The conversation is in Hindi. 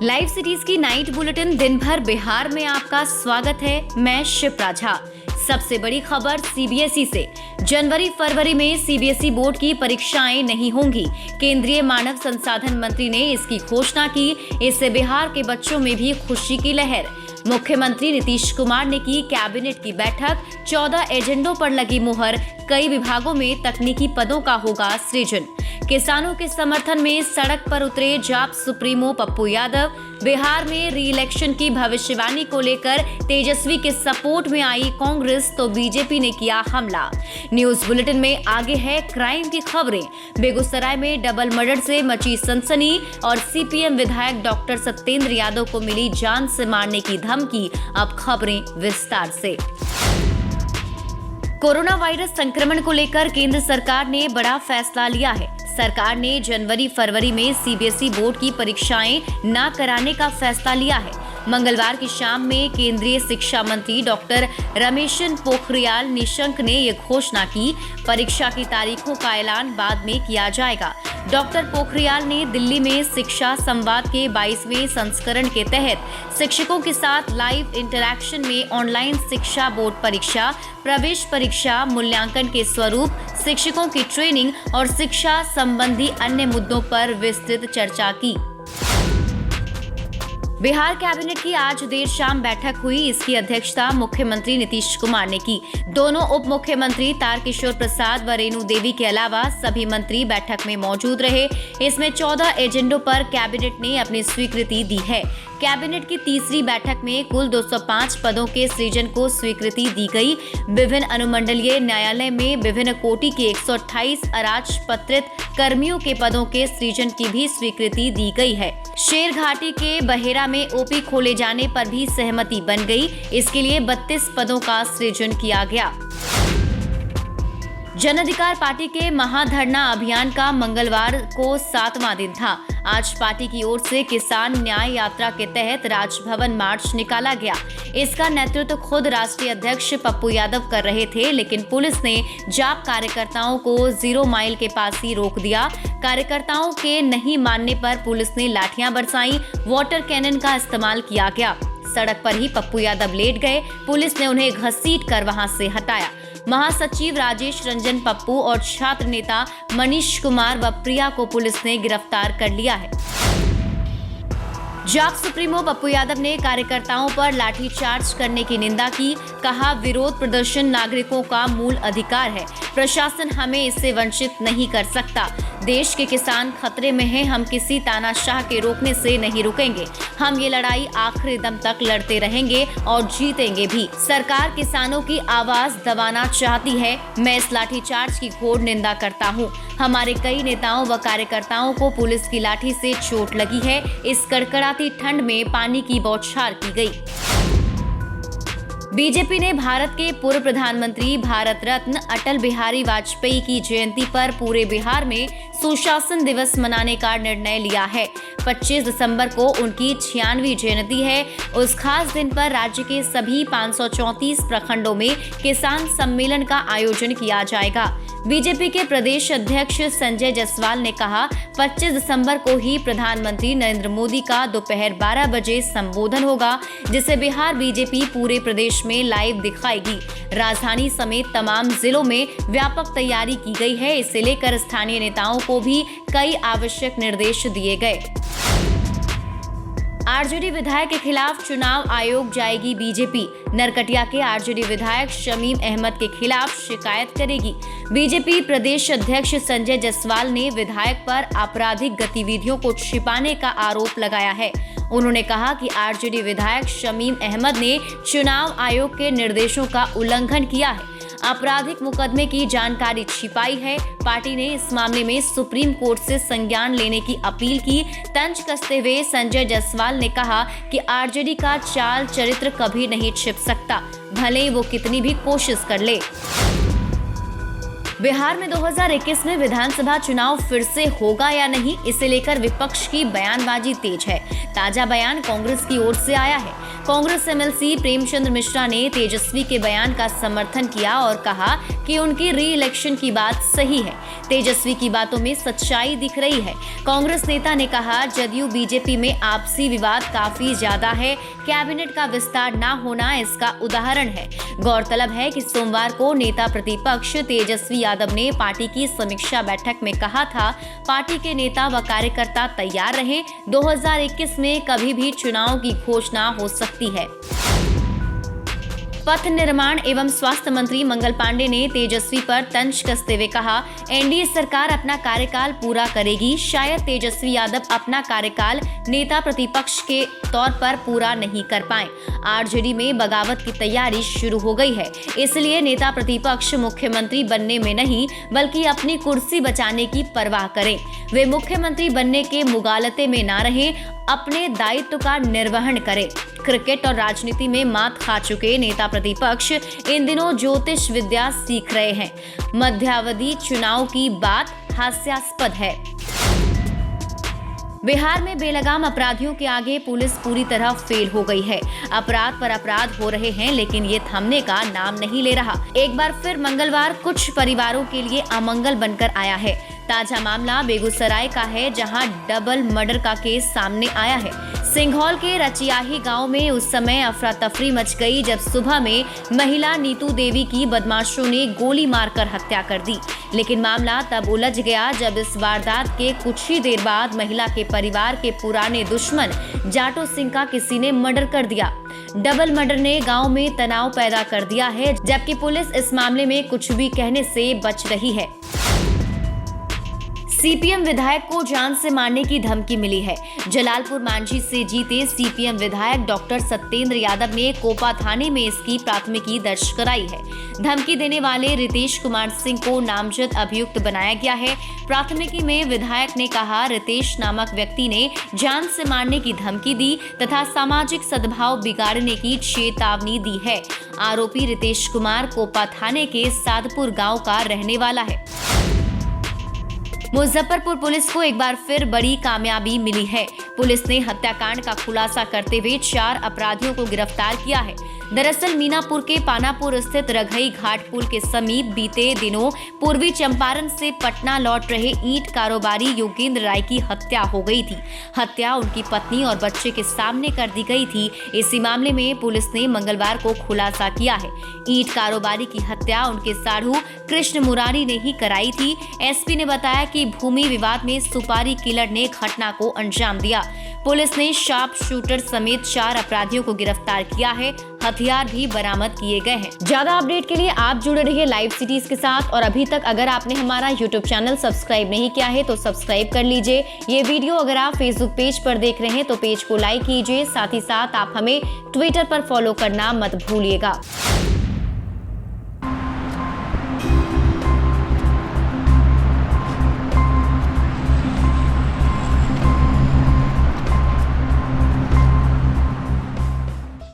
लाइव सिटीज की नाइट बुलेटिन दिन भर बिहार में आपका स्वागत है। मैं शिप्रा झा। सबसे बड़ी खबर सीबीएसई से। जनवरी फरवरी में सीबीएसई बोर्ड की परीक्षाएं नहीं होंगी। केंद्रीय मानव संसाधन मंत्री ने इसकी घोषणा की। इससे बिहार के बच्चों में भी खुशी की लहर। मुख्यमंत्री नीतीश कुमार ने की कैबिनेट की बैठक। 14 एजेंडों पर लगी मुहर। कई विभागों में तकनीकी पदों का होगा सृजन। किसानों के समर्थन में सड़क पर उतरे जाप सुप्रीमो पप्पू यादव। बिहार में री इलेक्शन की भविष्यवाणी को लेकर तेजस्वी के सपोर्ट में आई कांग्रेस तो बीजेपी ने किया हमला। न्यूज बुलेटिन में आगे है क्राइम की खबरें। बेगूसराय में डबल मर्डर से मची सनसनी और सीपीएम विधायक डॉक्टर सत्येंद्र यादव को मिली जान से मारने की धमकी। अब खबरें विस्तार से। कोरोना वायरस संक्रमण को लेकर केंद्र सरकार ने बड़ा फैसला लिया है। सरकार ने जनवरी फरवरी में सीबीएसई बोर्ड की परीक्षाएं न कराने का फैसला लिया है। मंगलवार की शाम में केंद्रीय शिक्षा मंत्री डॉक्टर रमेश पोखरियाल निशंक ने ये घोषणा की। परीक्षा की तारीखों का ऐलान बाद में किया जाएगा। डॉक्टर पोखरियाल ने दिल्ली में शिक्षा संवाद के 22वें संस्करण के तहत शिक्षकों के साथ लाइव इंटरैक्शन में ऑनलाइन शिक्षा बोर्ड परीक्षा, प्रवेश परीक्षा, मूल्यांकन के स्वरूप, शिक्षकों की ट्रेनिंग और शिक्षा संबंधी अन्य मुद्दों पर विस्तृत चर्चा की। बिहार कैबिनेट की आज देर शाम बैठक हुई। इसकी अध्यक्षता मुख्यमंत्री नीतीश कुमार ने की। दोनों उप मुख्यमंत्री तारकिशोर प्रसाद व रेणु देवी के अलावा सभी मंत्री बैठक में मौजूद रहे। इसमें 14 एजेंडों पर कैबिनेट ने अपनी स्वीकृति दी है। कैबिनेट की तीसरी बैठक में कुल 205 पदों के सृजन को स्वीकृति दी गई। विभिन्न अनुमंडलीय न्यायालय में विभिन्न कोटि के 128 अराजपत्रित कर्मियों के पदों के सृजन की भी स्वीकृति दी गई है। शेरघाटी के बहेरा में ओपी खोले जाने पर भी सहमति बन गई। इसके लिए 32 पदों का सृजन किया गया। जन अधिकार पार्टी के महाधरना अभियान का मंगलवार को 7वां दिन था। आज पार्टी की ओर से किसान न्याय यात्रा के तहत राजभवन मार्च निकाला गया। इसका नेतृत्व खुद राष्ट्रीय अध्यक्ष पप्पू यादव कर रहे थे, लेकिन पुलिस ने जाप कार्यकर्ताओं को 0 माइल के पास ही रोक दिया। कार्यकर्ताओं के नहीं मानने पर पुलिस ने लाठियां बरसाई। वाटर कैनन का इस्तेमाल किया गया। सड़क पर ही पप्पू यादव लेट गए। पुलिस ने उन्हें घसीट कर वहां से हटाया। महासचिव राजेश रंजन पप्पू और छात्र नेता मनीष कुमार व प्रिया को पुलिस ने गिरफ्तार कर लिया है। जाप सुप्रीमो पप्पू यादव ने कार्यकर्ताओं पर लाठीचार्ज करने की निंदा की। कहा, विरोध प्रदर्शन नागरिकों का मूल अधिकार है। प्रशासन हमें इससे वंचित नहीं कर सकता। देश के किसान खतरे में हैं। हम किसी तानाशाह के रोकने से नहीं रुकेंगे। हम ये लड़ाई आखिरी दम तक लड़ते रहेंगे और जीतेंगे भी। सरकार किसानों की आवाज दबाना चाहती है। मैं इस लाठीचार्ज की घोर निंदा करता हूँ। हमारे कई नेताओं व कार्यकर्ताओं को पुलिस की लाठी से चोट लगी है। इस कड़कड़ाती ठंड में पानी की बौछार की गई। बीजेपी ने भारत के पूर्व प्रधानमंत्री भारत रत्न अटल बिहारी वाजपेयी की जयंती पर पूरे बिहार में सुशासन दिवस मनाने का निर्णय लिया है। 25 दिसंबर को उनकी 96वीं जयंती है। उस खास दिन पर राज्य के सभी 534 प्रखंडों में किसान सम्मेलन का आयोजन किया जाएगा। बीजेपी के प्रदेश अध्यक्ष संजय जायसवाल ने कहा, 25 दिसंबर को ही प्रधानमंत्री नरेंद्र मोदी का दोपहर 12 बजे संबोधन होगा, जिसे बिहार बीजेपी पूरे प्रदेश में लाइव दिखाएगी। राजधानी समेत तमाम जिलों में व्यापक तैयारी की गई है। इसे लेकर स्थानीय नेताओं को भी कई आवश्यक निर्देश दिए गए। आरजेडी विधायक के खिलाफ चुनाव आयोग जाएगी बीजेपी। नरकटिया के आरजेडी विधायक शमीम अहमद के खिलाफ शिकायत करेगी। बीजेपी प्रदेश अध्यक्ष संजय जायसवाल ने विधायक पर आपराधिक गतिविधियों को छिपाने का आरोप लगाया है। उन्होंने कहा कि आरजेडी विधायक शमीम अहमद ने चुनाव आयोग के निर्देशों का उल्लंघन किया है, आपराधिक मुकदमे की जानकारी छिपाई है। पार्टी ने इस मामले में सुप्रीम कोर्ट से संज्ञान लेने की अपील की। तंज कसते हुए संजय जायसवाल ने कहा कि आरजेडी का चाल चरित्र कभी नहीं छिप सकता, भले वो कितनी भी कोशिश कर ले। बिहार में 2021 में विधानसभा चुनाव फिर से होगा या नहीं, इसे लेकर विपक्ष की बयानबाजी तेज है। ताजा बयान कांग्रेस की ओर से आया है। कांग्रेस एमएलसी प्रेमचंद्र मिश्रा ने तेजस्वी के बयान का समर्थन किया और कहा कि उनकी री इलेक्शन की बात सही है। तेजस्वी की बातों में सच्चाई दिख रही है। कांग्रेस नेता ने कहा, जदयू बीजेपी में आपसी विवाद काफी ज्यादा है, कैबिनेट का विस्तार न होना इसका उदाहरण है। गौरतलब है कि सोमवार को नेता प्रतिपक्ष तेजस्वी यादव ने पार्टी की समीक्षा बैठक में कहा था, पार्टी के नेता व कार्यकर्ता तैयार रहें, 2021 में कभी भी चुनाव की घोषणा हो सकती है। पथ निर्माण एवं स्वास्थ्य मंत्री मंगल पांडे ने तेजस्वी पर तंज कसते हुए कहा, एनडीए सरकार अपना कार्यकाल पूरा करेगी। शायद तेजस्वी यादव अपना कार्यकाल नेता प्रतिपक्ष के तौर पर पूरा नहीं कर पाए। आरजेडी में बगावत की तैयारी शुरू हो गई है, इसलिए नेता प्रतिपक्ष मुख्यमंत्री बनने में नहीं बल्कि अपनी कुर्सी बचाने की परवाह करें। वे मुख्यमंत्री बनने के मुगालते में न रहें, अपने दायित्व का निर्वहन करें। क्रिकेट और राजनीति में मात खा चुके नेता प्रतिपक्ष इन दिनों ज्योतिष विद्या सीख रहे हैं। मध्यावधि चुनाव की बात हास्यास्पद है। बिहार में बेलगाम अपराधियों के आगे पुलिस पूरी तरह फेल हो गई है। अपराध पर अपराध हो रहे हैं, लेकिन ये थमने का नाम नहीं ले रहा। एक बार फिर मंगलवार कुछ परिवारों के लिए अमंगल बनकर आया है। ताजा मामला बेगूसराय का है, जहां डबल मर्डर का केस सामने आया है। सिंघौल के रचियाही गांव में उस समय अफरा तफरी मच गई जब सुबह में महिला नीतू देवी की बदमाशों ने गोली मारकर हत्या कर दी। लेकिन मामला तब उलझ गया जब इस वारदात के कुछ ही देर बाद महिला के परिवार के पुराने दुश्मन जाटो सिंह का किसी ने मर्डर कर दिया। डबल मर्डर ने गांव में तनाव पैदा कर दिया है, जबकि पुलिस इस मामले में कुछ भी कहने से बच रही है। सीपीएम विधायक को जान से मारने की धमकी मिली है। जलालपुर मांझी से जीते सीपीएम विधायक डॉक्टर सत्येंद्र यादव ने कोपा थाने में इसकी प्राथमिकी दर्ज कराई है। धमकी देने वाले रितेश कुमार सिंह को नामजद अभियुक्त बनाया गया है। प्राथमिकी में विधायक ने कहा, रितेश नामक व्यक्ति ने जान से मारने की धमकी दी तथा सामाजिक सद्भाव बिगाड़ने की चेतावनी दी है। आरोपी रितेश कुमार कोपा थाने के सादपुर गाँव का रहने वाला है। मुजफ्फरपुर पुलिस को एक बार फिर बड़ी कामयाबी मिली है। पुलिस ने हत्याकांड का खुलासा करते हुए 4 अपराधियों को गिरफ्तार किया है। दरअसल मीनापुर के पानापुर स्थित रघई घाट पुल के समीप बीते दिनों पूर्वी चंपारण से पटना लौट रहे ईंट कारोबारी योगेंद्र राय की हत्या हो गई थी। हत्या उनकी पत्नी और बच्चे के सामने कर दी गई थी। इसी मामले में पुलिस ने मंगलवार को खुलासा किया है। ईंट कारोबारी की हत्या उनके साढ़ू कृष्ण मुरारी ने ही कराई थी। एसपी ने बताया कि भूमि विवाद में सुपारी किलर ने घटना को अंजाम दिया। पुलिस ने शार्प शूटर समेत 4 अपराधियों को गिरफ्तार किया है। हथियार भी बरामद किए गए हैं। ज्यादा अपडेट के लिए आप जुड़े रहिए लाइव सिटीज के साथ। और अभी तक अगर आपने हमारा यूट्यूब चैनल सब्सक्राइब नहीं किया है तो सब्सक्राइब कर लीजिए। ये वीडियो अगर आप फेसबुक पेज पर देख रहे हैं तो पेज को लाइक कीजिए। साथ ही साथ आप हमें ट्विटर पर फॉलो करना मत भूलिएगा।